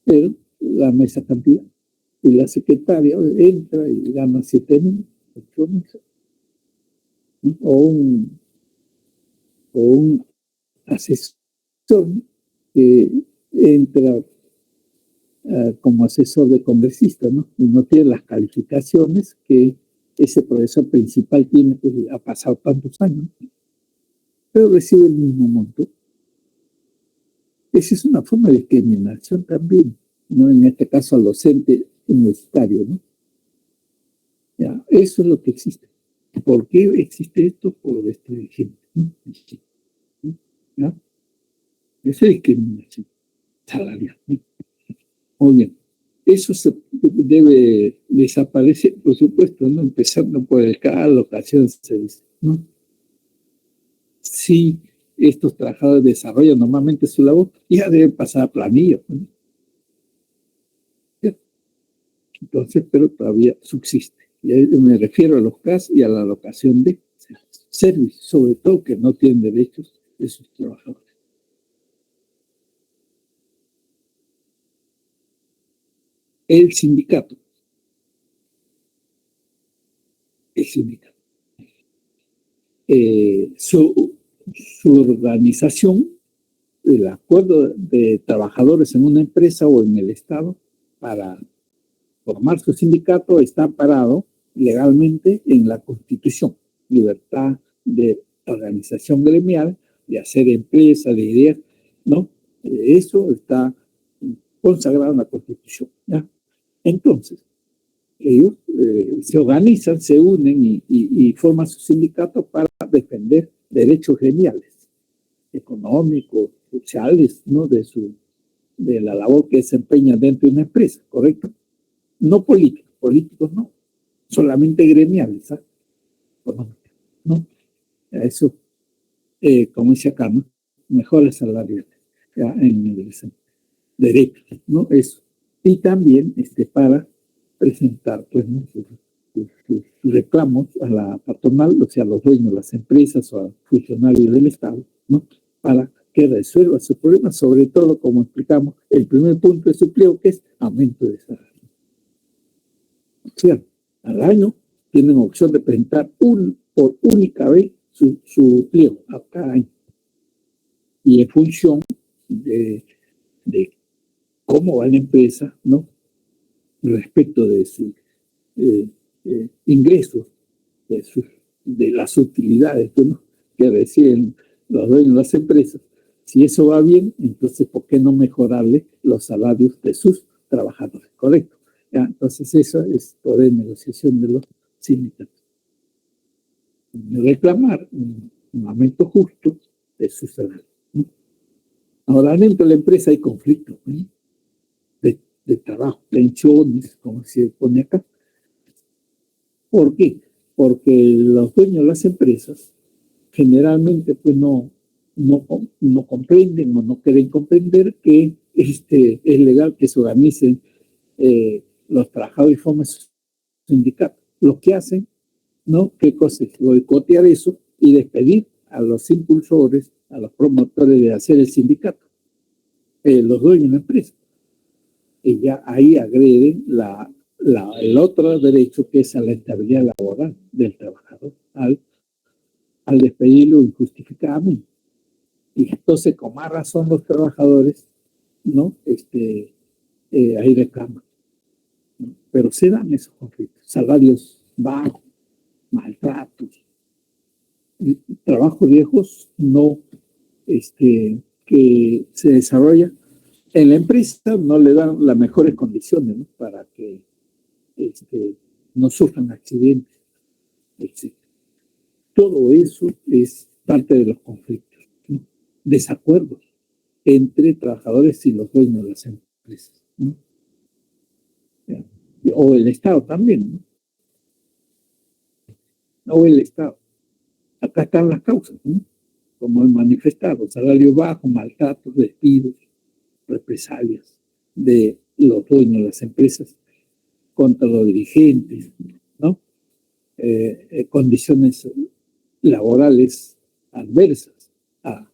Pero gana esa cantidad. Y la secretaria entra y gana 7,000, 8,000, ¿no? O un asesor, ¿no? Que entra como asesor de congresista, ¿no? Y no tiene las calificaciones que ese profesor principal tiene, pues ha pasado tantos años, pero recibe el mismo monto, Esa es una forma de discriminación también, ¿no? En este caso al docente universitario, ¿no? Ya, eso es lo que existe. ¿Por qué existe esto? Por esta gente, ¿no? ¿Ya? Esa es discriminación salarial, ¿no? Muy bien. Eso se debe desaparecer, por supuesto, ¿no? Empezando por el cada locación, se dice, ¿no? Si estos trabajadores desarrollan normalmente su labor, ya deben pasar a planilla, ¿no? Entonces, pero todavía subsiste. Y ahí me refiero a los CAS y a la alocación de servicios, sobre todo que no tienen derechos de sus trabajadores. El sindicato. Su organización, el acuerdo de trabajadores en una empresa o en el Estado para formar su sindicato está amparado legalmente en la Constitución. Libertad de organización gremial, de hacer empresa, de ideas, ¿no? Eso está consagrado en la Constitución, ¿ya? Entonces, ellos se organizan, se unen y forman su sindicato para defender derechos gremiales, económicos, sociales, ¿no? De la labor que desempeñan dentro de una empresa, ¿correcto? No políticos no, solamente gremiales, ¿sabes? ¿No? Eso, como dice acá, ¿no? Mejores salariales, ¿ya? En el derecho, ¿no? Eso. Y también para presentar, pues, ¿no? sus reclamos a la patronal, o sea, a los dueños de las empresas o a funcionarios del Estado, ¿no? Para que resuelva su problema, sobre todo, como explicamos, el primer punto de su pliego, que es aumento de salario. O sea, al año tienen opción de presentar por única vez su pliego a cada año. Y en función de cómo va la empresa, ¿no? Respecto de sus ingresos, de las utilidades, ¿no? Que reciben los dueños de las empresas. Si eso va bien, entonces, ¿por qué no mejorarle los salarios de sus trabajadores? ¿Correcto? ¿Ya? Entonces, eso es poder de negociación de los sindicatos. Reclamar un aumento justo de su salario, ¿no? Ahora, dentro de la empresa hay conflictos, ¿no? de trabajo, pensiones, como se pone acá. ¿Por qué? Porque los dueños de las empresas generalmente pues no comprenden o no quieren comprender que es legal que se organicen los trabajadores y formen su sindicato. Lo que hacen, ¿no? ¿Qué cosa es? Boicotear eso y despedir a los impulsores, a los promotores de hacer el sindicato, los dueños de la empresa. Y ya ahí agreden el otro derecho, que es a la estabilidad laboral del trabajador al despedirlo injustificadamente. Y entonces, con más razón, los trabajadores, ¿no? Ahí reclaman, ¿no? Pero se dan esos conflictos, salarios bajos, maltratos, trabajos viejos no, que se desarrolla en la empresa, no le dan las mejores condiciones, ¿no? Para que no sufran accidentes, etc. Todo eso es parte de los conflictos, ¿no? Desacuerdos entre trabajadores y los dueños de las empresas, ¿no? O el Estado también, ¿no? O el Estado. Acá están las causas, ¿no? Como he manifestado, salario bajo, maltratos, despidos, represalias de los dueños de las empresas contra los dirigentes, ¿no? Condiciones laborales adversas a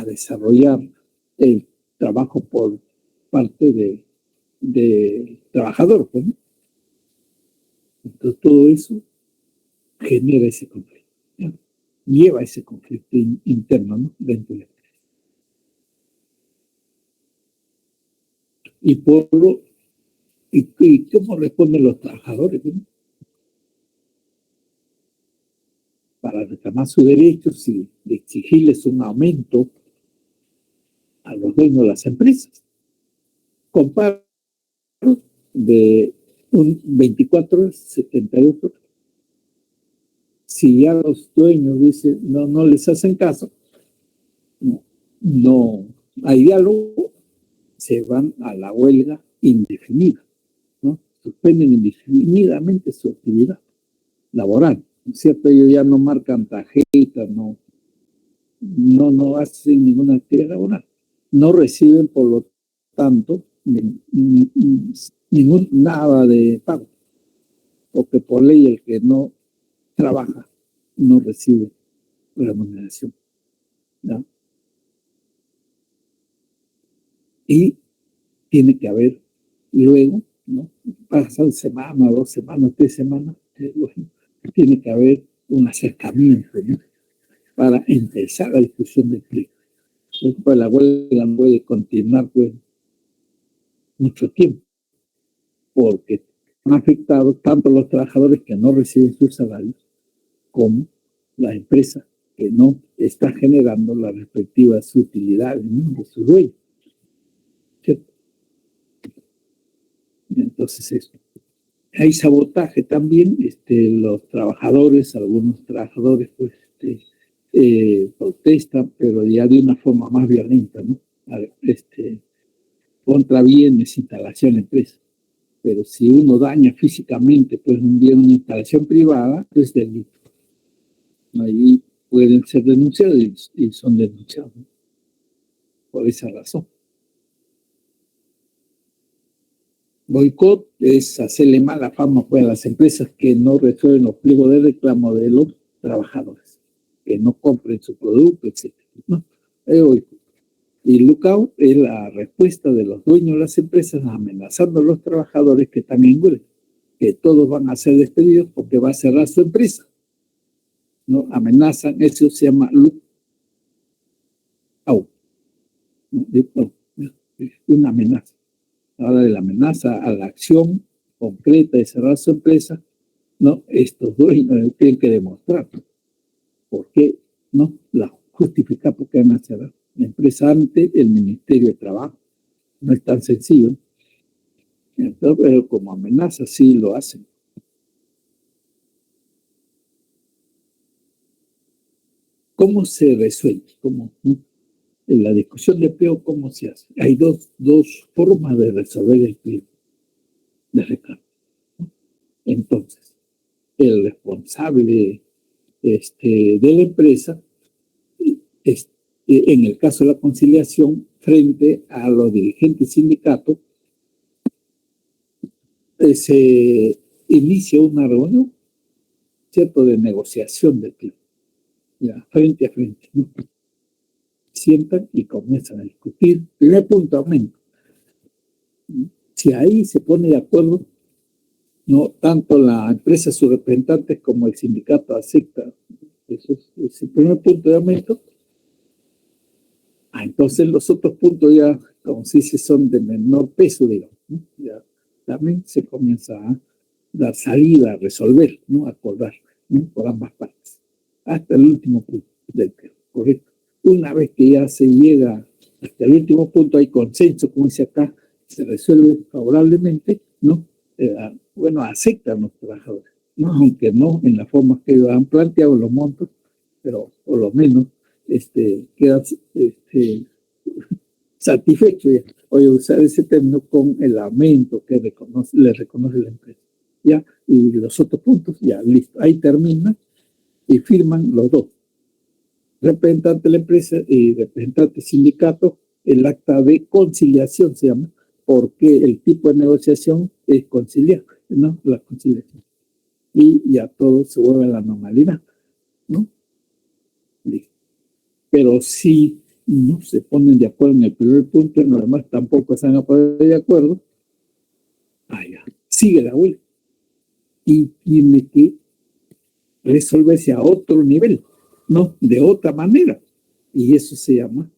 desarrollar el trabajo por parte de trabajador, pues, ¿no? Entonces todo eso genera ese conflicto, ¿no? Lleva ese conflicto interno, ¿no? Dentro de la empresa. ¿Y cómo responden los trabajadores, ¿no? Para reclamar sus derechos y exigirles un aumento a los dueños de las empresas. Comparo de un 24 horas, 72 horas. Si ya los dueños dicen, no les hacen caso, no hay diálogo, se van a la huelga indefinida, ¿no? Suspenden indefinidamente su actividad laboral, ¿no es cierto? Ellos ya no marcan tarjetas, no hacen ninguna actividad laboral, no reciben, por lo tanto, nada de pago, porque por ley el que no trabaja no recibe remuneración, ¿no? Y tiene que haber luego, ¿no? Pasan semana, 2 semanas, 3 semanas, tiene que haber un acercamiento, ¿no? Para empezar la discusión del pliego. Pues la huelga no puede continuar, pues, mucho tiempo, porque han afectado tanto los trabajadores que no reciben sus salarios como la empresa que no está generando las respectivas utilidades, ¿no? De sus dueños, ¿cierto? Entonces eso. Hay sabotaje también, los trabajadores, algunos trabajadores pues protestan, pero ya de una forma más violenta, ¿no? Contra bienes, instalación, empresa. Pero si uno daña físicamente pues un bien, una instalación privada, es delito. Ahí pueden ser denunciados y son denunciados, ¿no? Por esa razón. Boicot es hacerle mala fama pues, a las empresas que no resuelven los pliegos de reclamo de los trabajadores, que no compren su producto, etc., ¿no? Y lookout es la respuesta de los dueños de las empresas amenazando a los trabajadores que también huelgan, que todos van a ser despedidos porque va a cerrar su empresa, ¿no? Amenazan, eso se llama lookout, ¿no? Es una amenaza. Ahora de la amenaza a la acción concreta de cerrar su empresa, ¿no? Estos dueños tienen que demostrar por qué, ¿no? Justificar por qué van a cerrar la empresa ante el Ministerio de Trabajo. No es tan sencillo. Entonces, pero como amenaza sí lo hacen. ¿Cómo se resuelve? ¿Cómo, no? En la discusión de pliego, ¿cómo se hace? Hay dos formas de resolver el pliego de reclamo. Entonces, el responsable de la empresa, en el caso de la conciliación, frente a los dirigentes sindicatos, se inicia una reunión, ¿cierto?, de negociación del pliego, ya, frente a frente, ¿no? Sientan y comienzan a discutir. Primer punto, aumento. Si ahí se pone de acuerdo, no tanto la empresa, sus representantes, como el sindicato acepta, eso es el primer punto de aumento. Entonces los otros puntos ya, como se dice, son de menor peso, digamos, ¿no? Ya también se comienza a dar salida, a resolver, ¿no? A acordar, ¿no? Por ambas partes, hasta el último punto del pliego, ¿correcto? Una vez que ya se llega hasta el último punto, hay consenso, como dice acá, se resuelve favorablemente, ¿no? Bueno, aceptan los trabajadores, ¿no? Aunque no en la forma que ellos han planteado los montos, pero por lo menos quedan satisfechos. Voy a usar ese término con el aumento que le reconoce la empresa, ¿ya? Y los otros puntos, ya, listo. Ahí termina y firman los dos, representante de la empresa y representante sindicato, el acta de conciliación se llama, porque el tipo de negociación es conciliar, ¿no? La conciliación. Y ya todo se vuelve a la normalidad, ¿no? Listo. Pero si no se ponen de acuerdo en el primer punto, en lo demás tampoco se van a poner de acuerdo, ya, sigue la huelga. Y tiene que resolverse a otro nivel, ¿no? De otra manera. Y eso se llama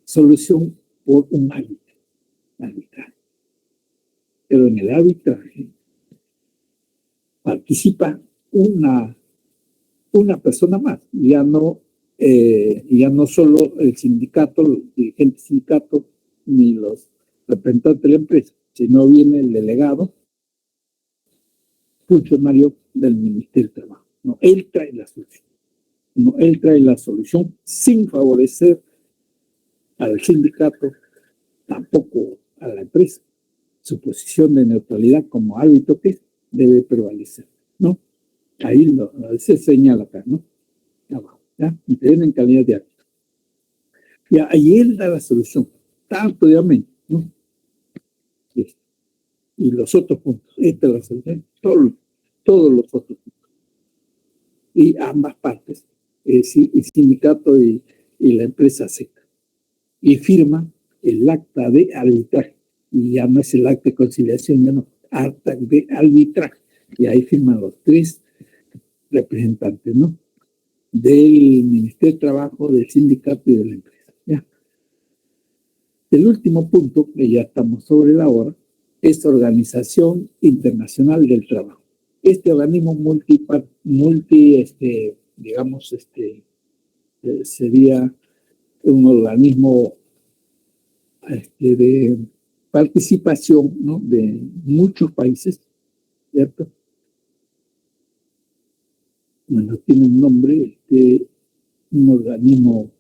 solución por un arbitraje. Pero en el arbitraje participa una persona más, ya no ya no solo el sindicato, los dirigentes sindicatos, ni los representantes de la empresa, sino viene el delegado funcionario del Ministerio de Trabajo. No, él trae la solución. No, él trae la solución sin favorecer al sindicato, tampoco a la empresa. Su posición de neutralidad como árbitro que debe prevalecer, ¿no? Ahí se señala acá, ¿no? Abajo, ¿ya? Interviene en calidad de árbitro. Ya, ahí él da la solución, tanto de amén, ¿no? Y los otros puntos, esta es la solución, todos los otros puntos. Y ambas partes, el sindicato y la empresa aceptan. Y firma el acta de arbitraje. Y ya no es el acta de conciliación, ya no, acta de arbitraje. Y ahí firman los tres representantes, ¿no? Del Ministerio de Trabajo, del sindicato y de la empresa. ¿Ya? El último punto, que ya estamos sobre la hora, es Organización Internacional del Trabajo. Este organismo sería un organismo de participación, ¿no? De muchos países, ¿cierto? Bueno, tiene un nombre, un organismo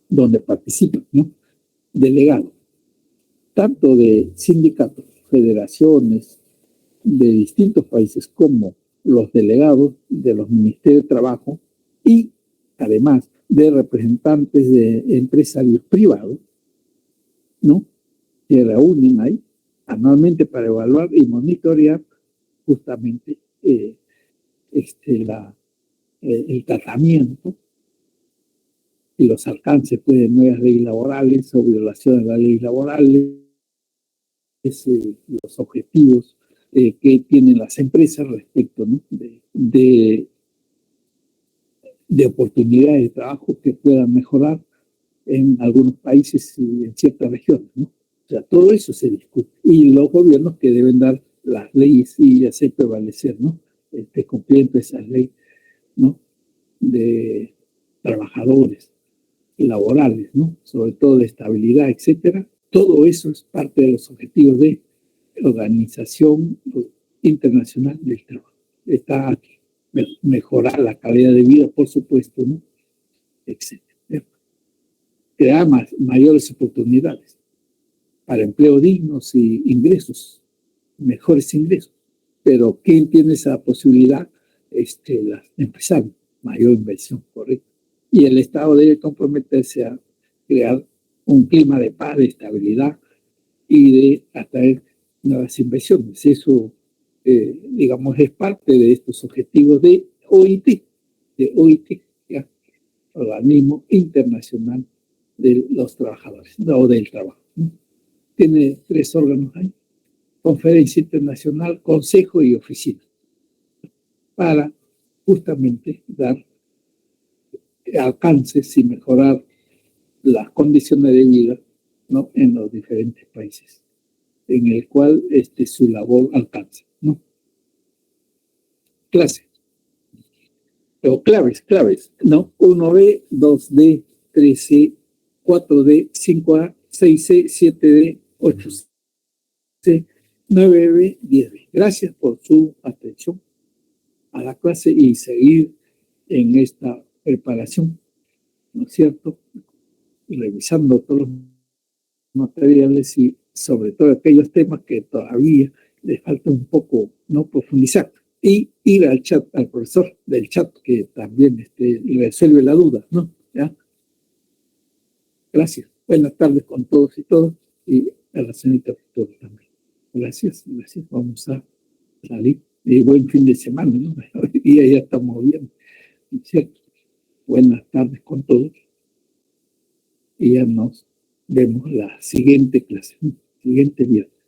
donde participan, ¿no? Delegados, tanto de sindicatos, federaciones de distintos países, como los delegados de los ministerios de trabajo y además de representantes de empresarios privados, ¿no? Se reúnen ahí anualmente para evaluar y monitorear justamente el tratamiento y los alcances pues, de nuevas leyes laborales o violaciones de las leyes laborales, los objetivos que tienen las empresas respecto, ¿no? de oportunidades de trabajo que puedan mejorar en algunos países y en ciertas regiones, ¿no? O sea, todo eso se discute. Y los gobiernos que deben dar las leyes y hacer prevalecer, ¿no? Cumpliendo esas leyes, ¿no? De trabajadores laborales, ¿no? Sobre todo de estabilidad, etcétera. Todo eso es parte de los objetivos de Organización Internacional del Trabajo. Está aquí. Mejorar la calidad de vida, por supuesto, ¿no? Etcétera. Crear mayores oportunidades para empleo dignos y ingresos, mejores ingresos. Pero ¿quién tiene esa posibilidad? Las empresarios, mayor inversión, correcto. Y el Estado debe comprometerse a crear un clima de paz, de estabilidad y de atraer nuevas inversiones. Eso, digamos, es parte de estos objetivos de OIT, ¿ya? Organismo Internacional de los Trabajadores, o del Trabajo, ¿no? Tiene 3 órganos ahí: Conferencia Internacional, Consejo y Oficina, para justamente dar alcances y mejorar las condiciones de vida, ¿no? En los diferentes países en el cual su labor alcanza, ¿no? Clase. O claves, ¿no? 1B, 2D, 3C, 4D, 5A, 6C, 7D, 8C, 9B, 10B. Gracias por su atención a la clase y seguir en esta preparación, ¿no es cierto? Revisando todos los materiales y sobre todo aquellos temas que todavía les falta un poco no profundizar, y ir al chat, al profesor del chat, que también resuelve la duda, ¿no? ¿Ya? Gracias. Buenas tardes con todos y todas, y a la señorita Victoria también. Gracias. Vamos a salir. Y buen fin de semana, ¿no? Y ya estamos bien, ¿cierto? Buenas tardes con todos. Y ya nos vemos la siguiente clase, siguiente viernes.